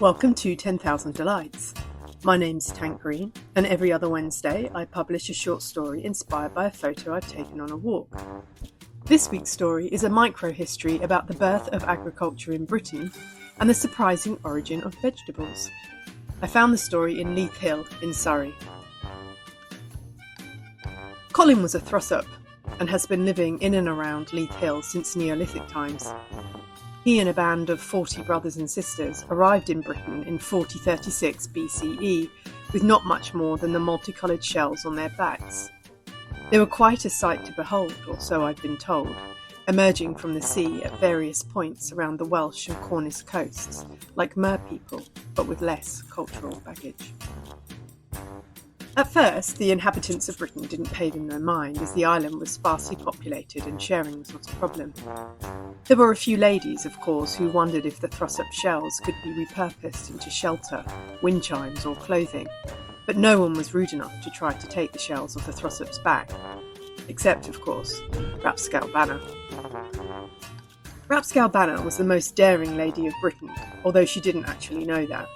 Welcome to 10,000 Delights. My name's Tank Green, and every other Wednesday I publish a short story inspired by a photo I've taken on a walk. This week's story is a micro-history about the birth of agriculture in Britain and the surprising origin of vegetables. I found the story in Leith Hill in Surrey. Colin was a Thrussop and has been living in and around Leith Hill since Neolithic times. He and a band of 40 brothers and sisters arrived in Britain in 4036 BCE with not much more than the multicoloured shells on their backs. They were quite a sight to behold, or so I've been told, emerging from the sea at various points around the Welsh and Cornish coasts, like mer people, but with less cultural baggage. At first, the inhabitants of Britain didn't pay them no mind, as the island was sparsely populated and sharing was not a problem. There were a few ladies, of course, who wondered if the Thrussop shells could be repurposed into shelter, wind chimes or clothing, but no one was rude enough to try to take the shells off the Thrussop's back. Except, of course, Rapscalbanna. Rapscalbanna was the most daring lady of Britain, although she didn't actually know that.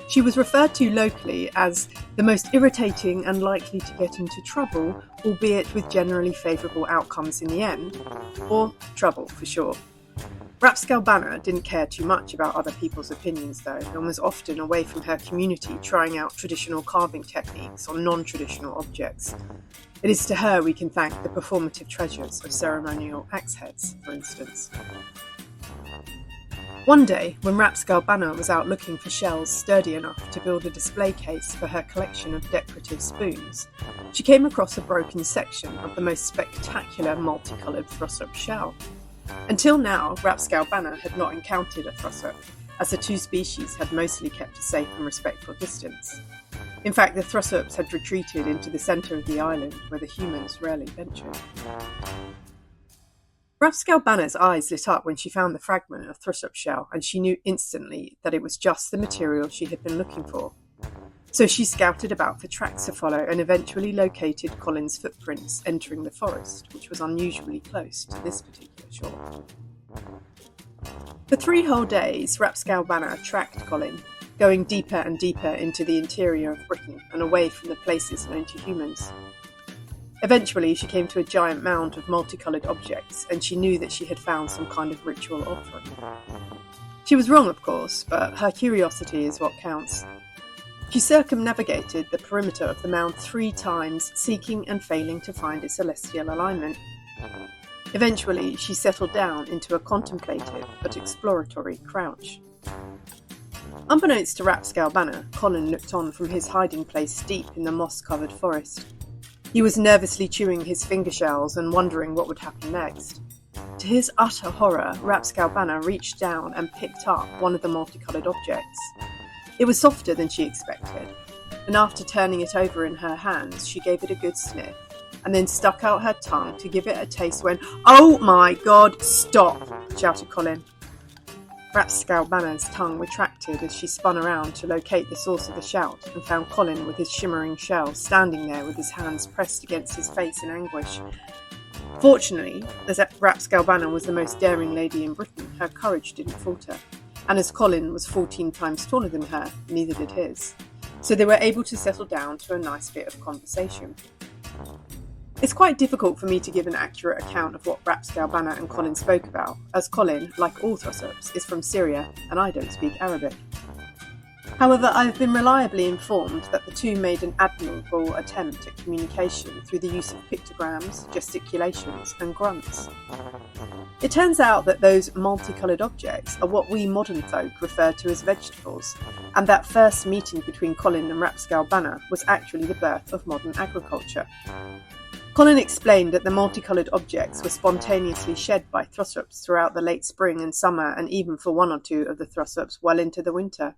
She was referred to locally as the most irritating and likely to get into trouble, albeit with generally favourable outcomes in the end, or trouble for sure. Rapscalbanna didn't care too much about other people's opinions though, and was often away from her community trying out traditional carving techniques on non-traditional objects. It is to her we can thank the performative treasures of ceremonial axe heads, for instance. One day, when Rapscalbanna was out looking for shells sturdy enough to build a display case for her collection of decorative spoons, she came across a broken section of the most spectacular multicoloured Thrussop shell. Until now, Rapscalbanna had not encountered a Thrussop, as the two species had mostly kept a safe and respectful distance. In fact, the Thrussops had retreated into the centre of the island, where the humans rarely ventured. Rapscalbanna's eyes lit up when she found the fragment of Thrussop shell, and she knew instantly that it was just the material she had been looking for. So she scouted about for tracks to follow and eventually located Colin's footprints entering the forest, which was unusually close to this particular shore. For 3 whole days, Rapscalbanna tracked Colin, going deeper and deeper into the interior of Britain and away from the places known to humans. Eventually, she came to a giant mound of multicoloured objects, and she knew that she had found some kind of ritual offering. She was wrong, of course, but her curiosity is what counts. She circumnavigated the perimeter of the mound 3 times, seeking and failing to find its celestial alignment. Eventually, she settled down into a contemplative but exploratory crouch. Unbeknownst to Rapscalbanna, Colin looked on from his hiding place deep in the moss-covered forest. He was nervously chewing his finger shells and wondering what would happen next. To his utter horror, Rapscalbanna reached down and picked up one of the multicoloured objects. It was softer than she expected, and after turning it over in her hands, she gave it a good sniff, and then stuck out her tongue to give it a taste when, "Oh my God, stop!" shouted Colin. Rapscalbanna's tongue retracted as she spun around to locate the source of the shout and found Colin with his shimmering shell standing there with his hands pressed against his face in anguish. Fortunately, as Rapscalbanna was the most daring lady in Britain, her courage didn't falter, and as Colin was 14 times taller than her, neither did his. So they were able to settle down to a nice bit of conversation. It's quite difficult for me to give an accurate account of what Rapscalbanna and Colin spoke about, as Colin, like all Thrussops, is from Syria and I don't speak Arabic. However, I have been reliably informed that the two made an admirable attempt at communication through the use of pictograms, gesticulations and grunts. It turns out that those multicoloured objects are what we modern folk refer to as vegetables, and that first meeting between Colin and Rapscalbanna was actually the birth of modern agriculture. Colin explained that the multicoloured objects were spontaneously shed by Thrussops throughout the late spring and summer, and even for 1 or 2 of the Thrussops well into the winter.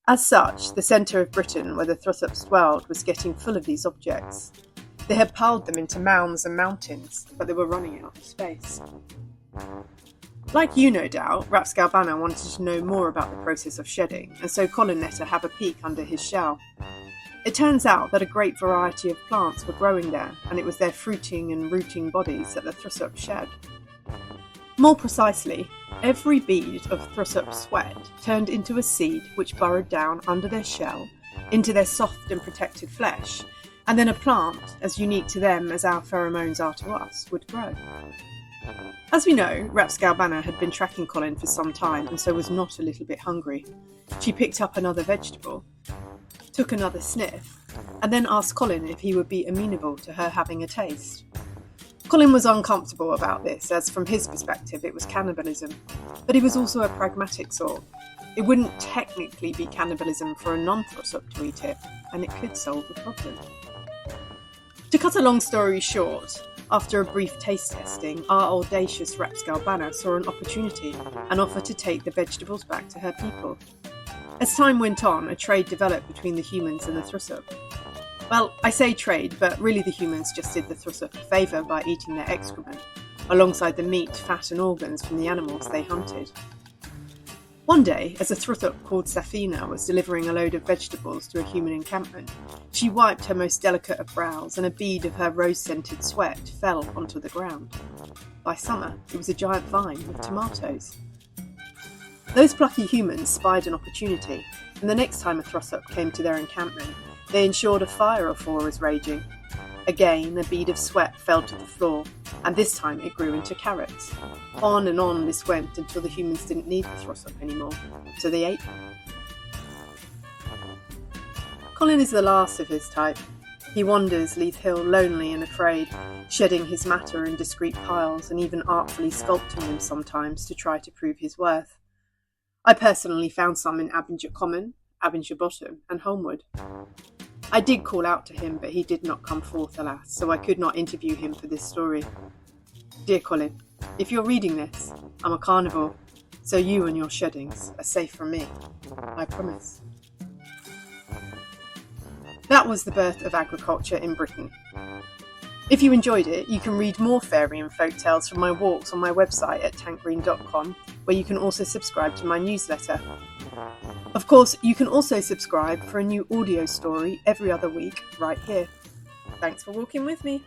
As such, the centre of Britain where the Thrussops dwelled was getting full of these objects. They had piled them into mounds and mountains, but they were running out of space. Like you, no doubt, Rapscalbanna wanted to know more about the process of shedding, and so Colin let her have a peek under his shell. It turns out that a great variety of plants were growing there, and it was their fruiting and rooting bodies that the Thrussops shed. More precisely, Every bead of Thrussop sweat turned into a seed which burrowed down under their shell, into their soft and protected flesh, and then a plant, as unique to them as our pheromones are to us, would grow. As we know, Rapscalbanna had been tracking Colin for some time and so was not a little bit hungry. She picked up another vegetable, took another sniff, and then asked Colin if he would be amenable to her having a taste. Colin was uncomfortable about this, as from his perspective it was cannibalism, but he was also a pragmatic sort. It wouldn't technically be cannibalism for a non-Thrussop to eat it, and it could solve the problem. To cut a long story short, after a brief taste testing, our audacious Rapscalbanna saw an opportunity and offered to take the vegetables back to her people. As time went on, a trade developed between the humans and the Thrussop. Well, I say trade, but really the humans just did the Thrussop a favour by eating their excrement, alongside the meat, fat and organs from the animals they hunted. One day, as a Thrussop called Safina was delivering a load of vegetables to a human encampment, she wiped her most delicate of brows and a bead of her rose-scented sweat fell onto the ground. By summer, it was a giant vine of tomatoes. Those plucky humans spied an opportunity, and the next time a Thrussop came to their encampment, they ensured a fire or four was raging. Again, a bead of sweat fell to the floor, and this time it grew into carrots. On and on this went until the humans didn't need the Thrussop anymore, so they ate them. Colin is the last of his type. He wanders Leith Hill lonely and afraid, shedding his matter in discreet piles and even artfully sculpting them sometimes to try to prove his worth. I personally found some in Abinger Common, Abinger Bottom and Holmwood. I did call out to him, but he did not come forth, alas, so I could not interview him for this story. Dear Colin, if you're reading this, I'm a carnivore, so you and your sheddings are safe from me. I promise. That was the birth of agriculture in Britain. If you enjoyed it, you can read more fairy and folk tales from my walks on my website at tankgreen.com, where you can also subscribe to my newsletter. Of course, you can also subscribe for a new audio story every other week right here. Thanks for walking with me.